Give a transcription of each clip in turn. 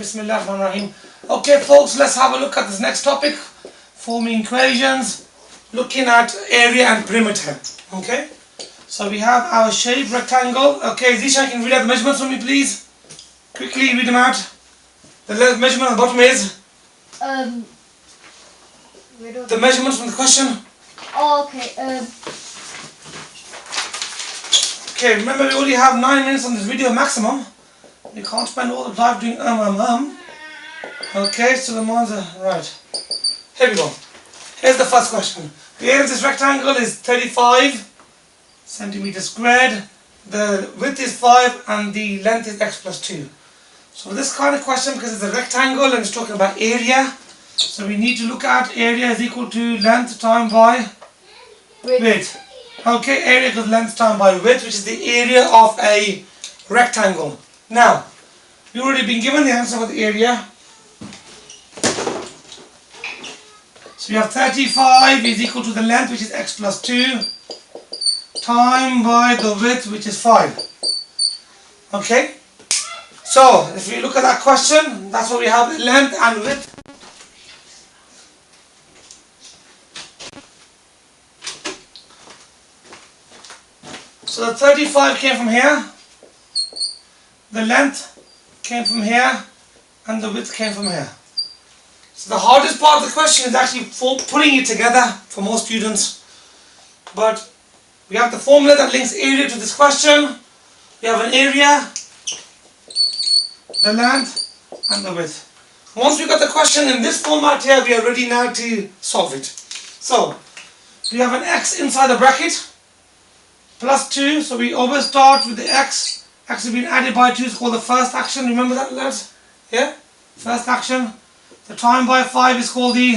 Bismillahirrahmanirrahim. Okay folks, let's have a look at this next topic, forming equations, looking at area and perimeter. Okay, so we have our shape rectangle. Okay, Zisha, can you read out the measurements for me please? Quickly read them out. The measurement at the bottom is? The measurements from the question. Oh, okay. Okay, remember we only have 9 minutes on this video maximum. You can't spend all the time doing Okay, so the ones are right. Here we go. Here's the first question. The area of this rectangle is 35 centimeters squared. The width is 5 and the length is x plus 2. So this kind of question, because it's a rectangle and it's talking about area, so we need to look at area is equal to length times by width. Okay, area equals length times by width, which is the area of a rectangle. Now, we've already been given the answer for the area. So we have 35 is equal to the length, which is x plus 2, times by the width, which is 5. Okay? So, if you look at that question, that's what we have, length and width. So the 35 came from here, the length came from here, and the width came from here. So the hardest part of the question is actually putting it together for most students. But we have the formula that links area to this question. We have an area, the length, and the width. Once we got the question in this format here, we are ready now to solve it. So we have an x inside the bracket, plus 2, so we always start with the x. X has been added by 2 is called the first action. Remember that, lads? Yeah? First action. The time by 5 is called the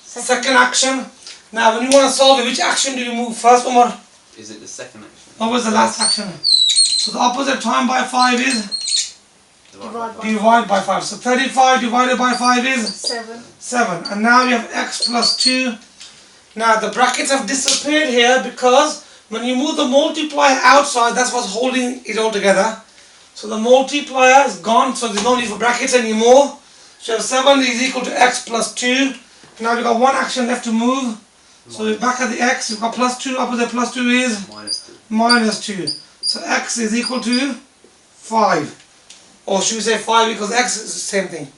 second action. Now when you want to solve it, which action do you move first, Omar? Is it the second action? Or was the last action? So the opposite time by 5 is? Divide by 5. So 35 divided by 5 is? 7. And now we have x plus 2. Now the brackets have disappeared here because when you move the multiplier outside, that's what's holding it all together. So the multiplier is gone, so there's no need for brackets anymore. So 7 is equal to x plus 2. Now we've got one action left to move. So we're back at the x, we've got plus 2, opposite plus 2 is? Minus 2. So x is equal to 5. Or should we say 5 equals x is the same thing.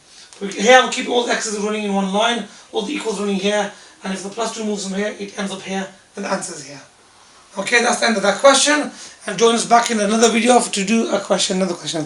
Here we'll keep all the x's running in one line, all the equals running here, and if the plus 2 moves from here, it ends up here, then the answer is here. Okay, that's the end of that question, and join us back in another video to do another question.